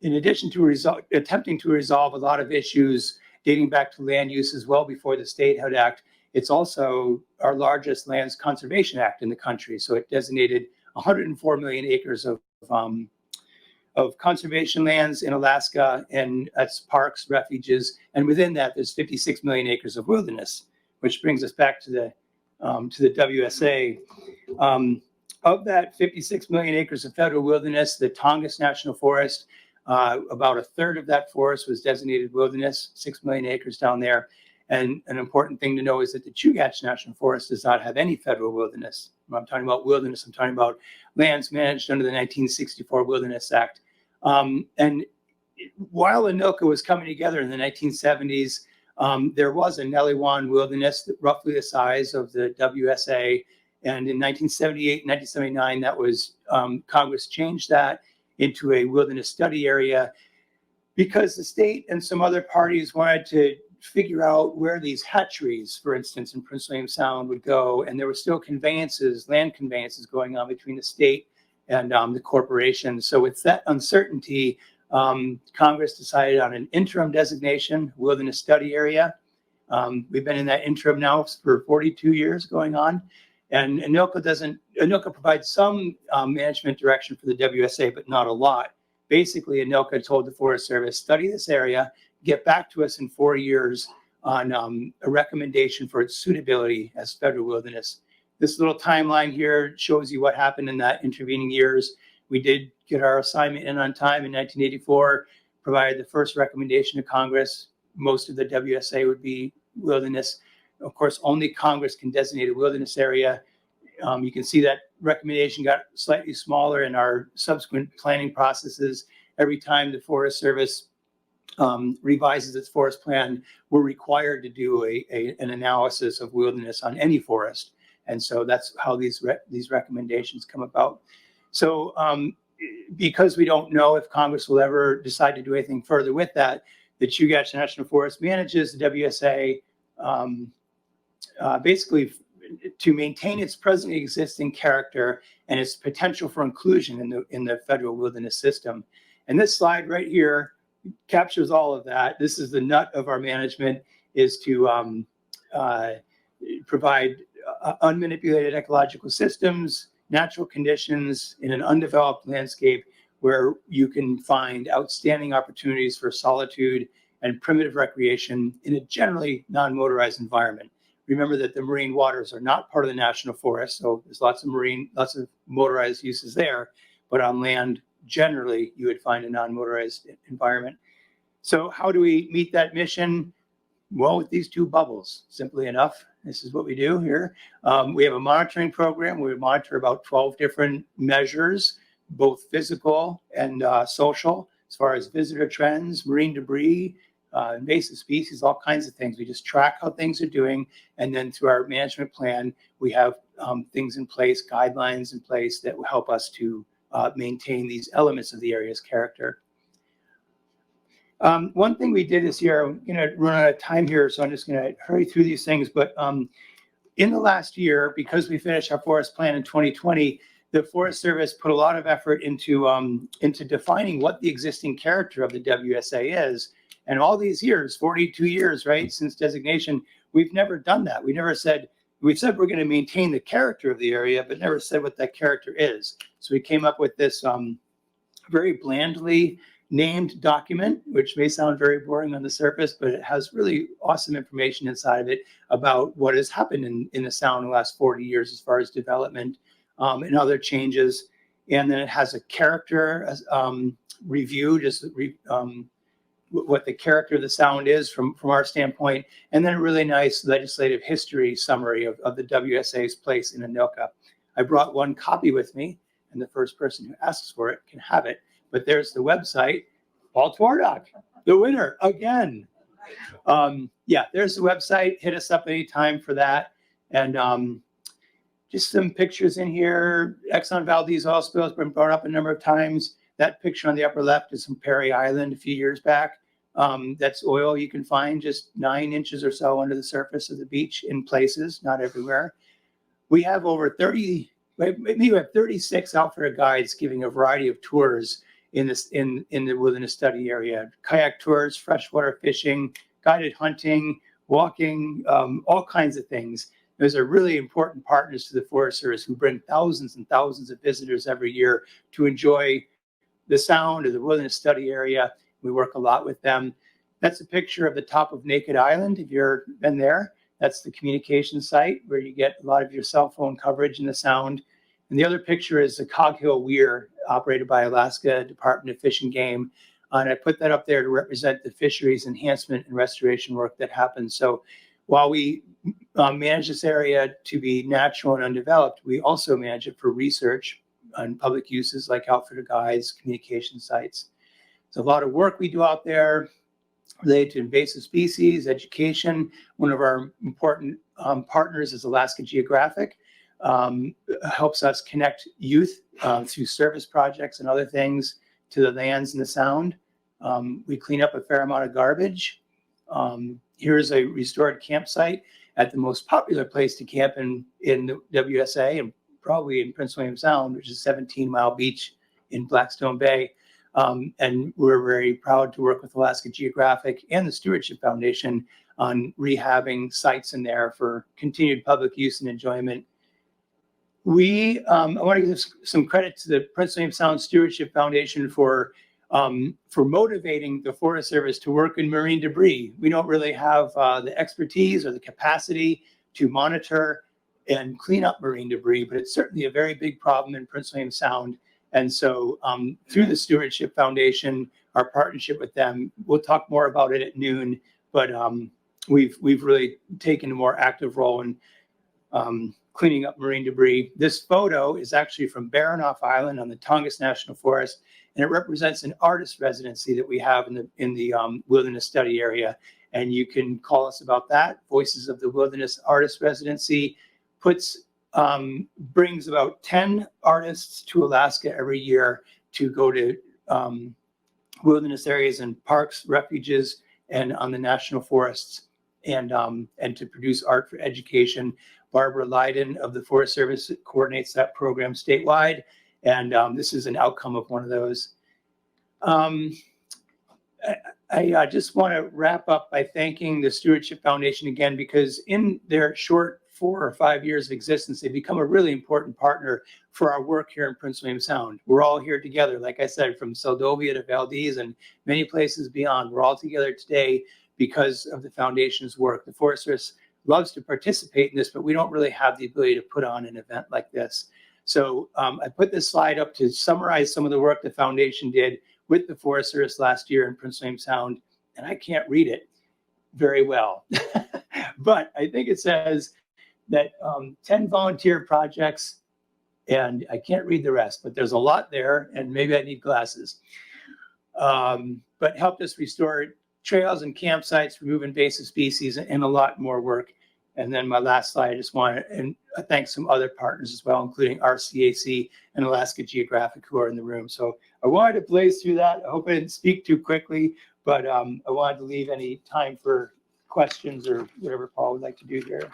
in addition to attempting to resolve a lot of issues dating back to land uses well before the Statehood Act, it's also our largest lands conservation act in the country. So it designated 104 million acres of conservation lands in Alaska, and that's parks, refuges, and within that, there's 56 million acres of wilderness, which brings us back to the WSA. Of that 56 million acres of federal wilderness, the Chugach National Forest, about a third of that forest was designated wilderness, 6 million acres down there. And an important thing to know is that the Chugach National Forest does not have any federal wilderness. When I'm talking about wilderness, I'm talking about lands managed under the 1964 Wilderness Act. And while Anoka was coming together in the 1970s, there was a Neliwan wilderness, roughly the size of the WSA. And in 1978, 1979, that was Congress changed that into a wilderness study area because the state and some other parties wanted to figure out where these hatcheries, for instance, in Prince William Sound would go. And there were still land conveyances going on between the state and the corporation. So with that uncertainty, Congress decided on an interim designation, wilderness study area. We've been in that interim now for 42 years going on. And Anoka provides some management direction for the WSA, but not a lot. Basically, Anoka told the Forest Service, study this area, get back to us in 4 years on a recommendation for its suitability as federal wilderness. This little timeline here shows you what happened in that intervening years. We did get our assignment in on time in 1984, provided the first recommendation to Congress. Most of the WSA would be wilderness. Of course, only Congress can designate a wilderness area. You can see that recommendation got slightly smaller in our subsequent planning processes. Every time the Forest Service revises its forest plan, we're required to do an analysis of wilderness on any forest. And so that's how these recommendations come about. So because we don't know if Congress will ever decide to do anything further with that, the Chugach National Forest manages the WSA basically to maintain its presently existing character and its potential for inclusion in the federal wilderness system. And this slide right here captures all of that. This is the nut of our management, is to provide unmanipulated ecological systems, natural conditions in an undeveloped landscape where you can find outstanding opportunities for solitude and primitive recreation in a generally non-motorized environment. Remember that the marine waters are not part of the national forest, so there's lots of motorized uses there, but on land, generally, you would find a non-motorized environment. So how do we meet that mission? Well, with these two bubbles, simply enough. This is what we do here. We have a monitoring program. We monitor about 12 different measures, both physical and social, as far as visitor trends, marine debris, invasive species, all kinds of things. We just track how things are doing. And then through our management plan, we have things in place, guidelines in place that will help us to maintain these elements of the area's character. One thing we did this year, I'm going to run out of time here, so I'm just going to hurry through these things. But in the last year, because we finished our forest plan in 2020, the Forest Service put a lot of effort into defining what the existing character of the WSA is. And all these years, 42 years, right, since designation, we've never done that. We've said we're going to maintain the character of the area, but never said what that character is. So we came up with this very blandly named document, which may sound very boring on the surface, but it has really awesome information inside of it about what has happened in the Sound in the last 40 years as far as development and other changes. And then it has a character review, what the character of the Sound is from our standpoint, and then a really nice legislative history summary of the WSA's place in Anoka. I brought one copy with me, and the first person who asks for it can have it. But there's the website, Paul Twardock, the winner again. There's the website. Hit us up anytime for that. And just some pictures in here. Exxon Valdez oil spill has been brought up a number of times. That picture on the upper left is from Perry Island a few years back. That's oil you can find just 9 inches or so under the surface of the beach in places, not everywhere. We have over 30, maybe we have 36 outfitter guides giving a variety of tours in the wilderness study area: kayak tours, freshwater fishing, guided hunting, walking, all kinds of things. Those are really important partners to the Forest Service who bring thousands and thousands of visitors every year to enjoy the sound of the wilderness study area. We work a lot with them. That's a picture of the top of Naked Island. If you've been there, that's the communication site where you get a lot of your cell phone coverage in the sound. And the other picture is the Cog Hill Weir, operated by Alaska Department of Fish and Game. And I put that up there to represent the fisheries enhancement and restoration work that happens. So while we manage this area to be natural and undeveloped, we also manage it for research and public uses like outfitter guides, communication sites. There's a lot of work we do out there related to invasive species, education. One of our important partners is Alaska Geographic. Helps us connect youth through service projects and other things to the lands and the sound. We clean up a fair amount of garbage. Here's a restored campsite at the most popular place to camp in the WSA and probably in Prince William Sound, which is 17-mile beach in Blackstone Bay. And we're very proud to work with Alaska Geographic and the Stewardship Foundation on rehabbing sites in there for continued public use and enjoyment. I want to give some credit to the Prince William Sound Stewardship Foundation for motivating the Forest Service to work in marine debris. We don't really have the expertise or the capacity to monitor and clean up marine debris, but it's certainly a very big problem in Prince William Sound. And so through the Stewardship Foundation, our partnership with them, we'll talk more about it at noon, but we've really taken a more active role in cleaning up marine debris. This photo is actually from Baranof Island on the Chugach National Forest, and it represents an artist residency that we have in the wilderness study area. And you can call us about that. Voices of the Wilderness Artist Residency brings about 10 artists to Alaska every year to go to wilderness areas and parks, refuges, and on the national forests, and to produce art for education. Barbara Lydon of the Forest Service coordinates that program statewide, and this is an outcome of one of those. I just want to wrap up by thanking the Stewardship Foundation again, because in their short 4 or 5 years of existence, they've become a really important partner for our work here in Prince William Sound. We're all here together, like I said, from Seldovia to Valdez and many places beyond. We're all together today because of the foundation's work. The Forest Service loves to participate in this, but we don't really have the ability to put on an event like this. So I put this slide up to summarize some of the work the foundation did with the Forest Service last year in Prince William Sound, and I can't read it very well. But I think it says that 10 volunteer projects, and I can't read the rest, but there's a lot there, and maybe I need glasses. But helped us restore trails and campsites, remove invasive species, and a lot more work. And then my last slide, I just want to thank some other partners as well, including RCAC and Alaska Geographic, who are in the room. So I wanted to blaze through that. I hope I didn't speak too quickly, but I wanted to leave any time for questions or whatever Paul would like to do here.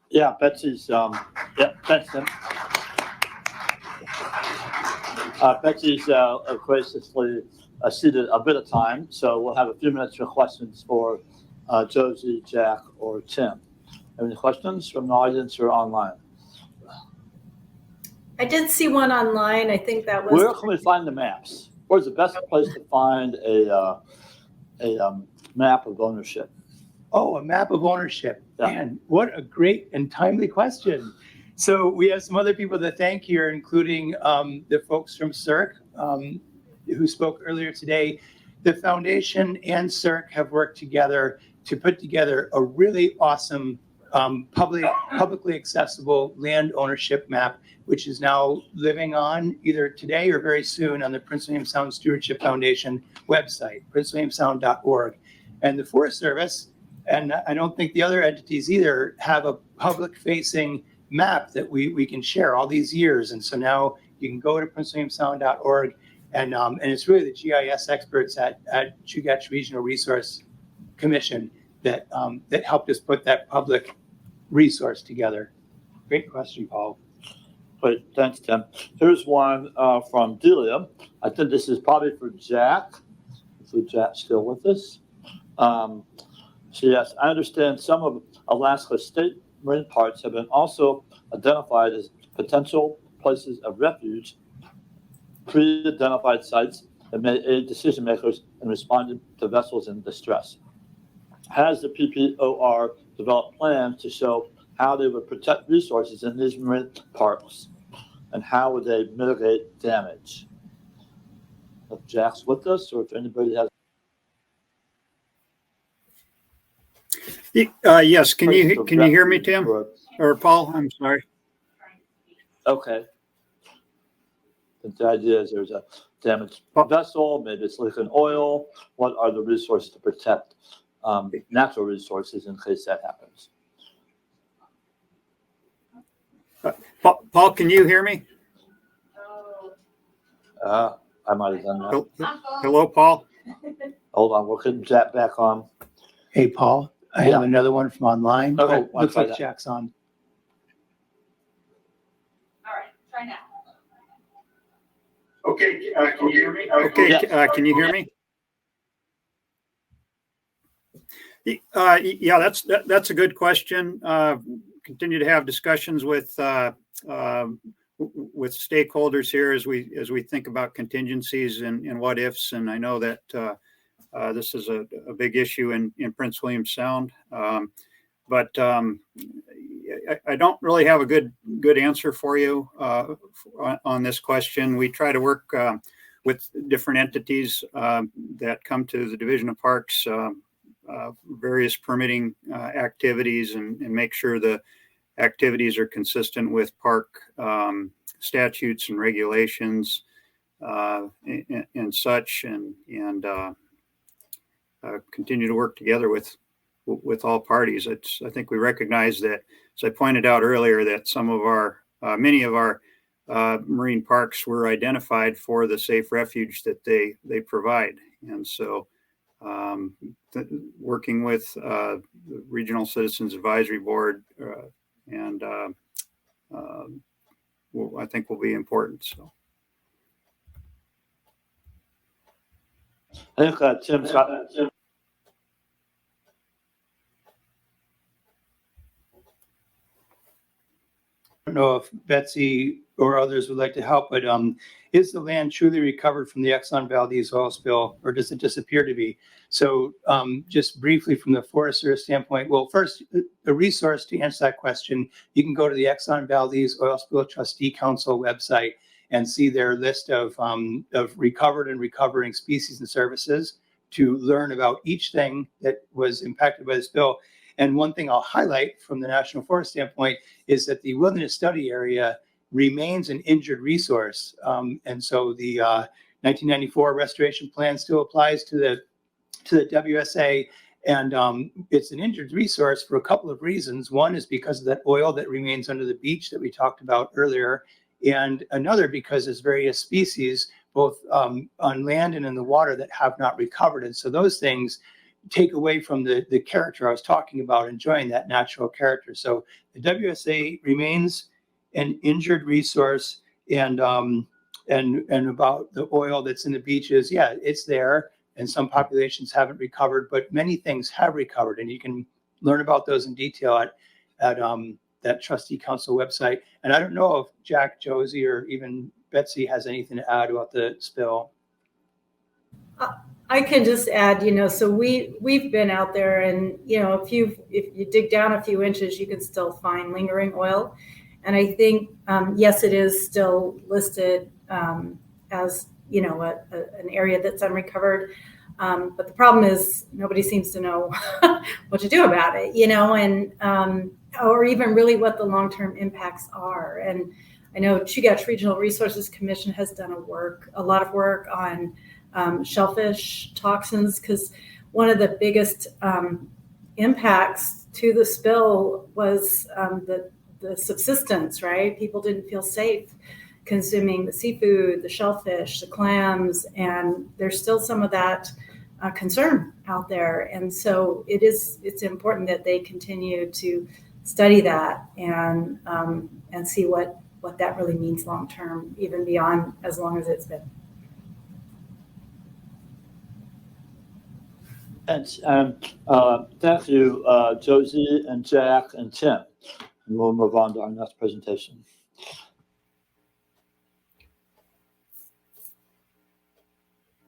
Yeah, Betsy's, thanks, Tim. Betsy's graciously ceded a bit of time, so we'll have a few minutes for questions for Josie, Jack, or Tim. Have any questions from the audience or online? I did see one online. I think that was. Where can we find the maps? Where's the best place to find a map of ownership? Oh, a map of ownership. Yeah. Man, what a great and timely question. So we have some other people to thank here, including the folks from CERC who spoke earlier today. The foundation and CERC have worked together to put together a really awesome publicly accessible land ownership map, which is now living on either today or very soon on the Prince William Sound Stewardship Foundation website, princewilliamsound.org. And the Forest Service, and I don't think the other entities either, have a public-facing map that we can share all these years. And so now you can go to princewilliamsound.org And it's really the GIS experts at Chugach Regional Resource Commission that helped us put that public resource together. Great question, Paul. Great, thanks, Tim. Here's one from Delia. I think this is probably for Jack. So Jack's still with us. She asks, I understand some of Alaska's state marine parks have been also identified as potential places of refuge, pre-identified sites that may aid decision makers in responding to vessels in distress. Has the PPOR developed plans to show how they would protect resources in these marine parks and how would they mitigate damage? If Jack's with us, or if anybody has. Yes, can you hear me, Tim? Or Paul? I'm sorry. Okay. The idea is there's a damaged vessel, maybe it's leaking oil. What are the resources to protect natural resources in case that happens? Paul, can you hear me? I might have done that. Hello, Paul. Hold on, we're getting Jack back on. Hey, Paul, I have another one from online. Okay, Looks like Jack's on. All right, try now. Okay, can you hear me? Okay, can you hear me? Yeah, that's a good question. Continue to have discussions with stakeholders here as we think about contingencies and what ifs. And I know that this is a big issue in Prince William Sound, but I don't really have a good answer for you on this question. We try to work with different entities that come to the Division of Parks, various permitting activities, and make sure the activities are consistent with park statutes and regulations and such, and continue to work together with all parties. I think we recognize that, as I pointed out earlier, that many of our marine parks were identified for the safe refuge that they provide, and so working with the Regional Citizens Advisory Board and I think will be important. So I think Tim's got. I don't know if Betsy or others would like to help, but is the land truly recovered from the Exxon Valdez oil spill, or does it just appear to be? So just briefly from the Forest Service standpoint, well, first, the resource to answer that question, you can go to the Exxon Valdez Oil Spill Trustee Council website and see their list of recovered and recovering species and services to learn about each thing that was impacted by the spill. And one thing I'll highlight from the National Forest standpoint is that the wilderness study area remains an injured resource. And so the 1994 restoration plan still applies to the WSA. And it's an injured resource for a couple of reasons. One is because of that oil that remains under the beach that we talked about earlier. And another because there's various species, both on land and in the water, that have not recovered. And so those things take away from the character I was talking about, enjoying that natural character. So the WSA remains an injured resource, and about the oil that's in the beaches, yeah, it's there, and some populations haven't recovered, but many things have recovered, and you can learn about those in detail at that trustee council website. And I don't know if Jack, Josie, or even Betsy has anything to add about the spill. I can just add, so we've been out there, and if you dig down a few inches, you can still find lingering oil. And I think yes, it is still listed as an area that's unrecovered. But the problem is nobody seems to know what to do about it, and or even really what the long-term impacts are. And I know Chugach Regional Resources Commission has done a lot of work on shellfish toxins, because one of the biggest impacts to the spill was the subsistence, right? People didn't feel safe consuming the seafood, the shellfish, the clams, and there's still some of that concern out there. And so it's important that they continue to study that and see what that really means long term, even beyond as long as it's been. Thanks. Thank you, Josie and Jack and Tim. And we'll move on to our next presentation.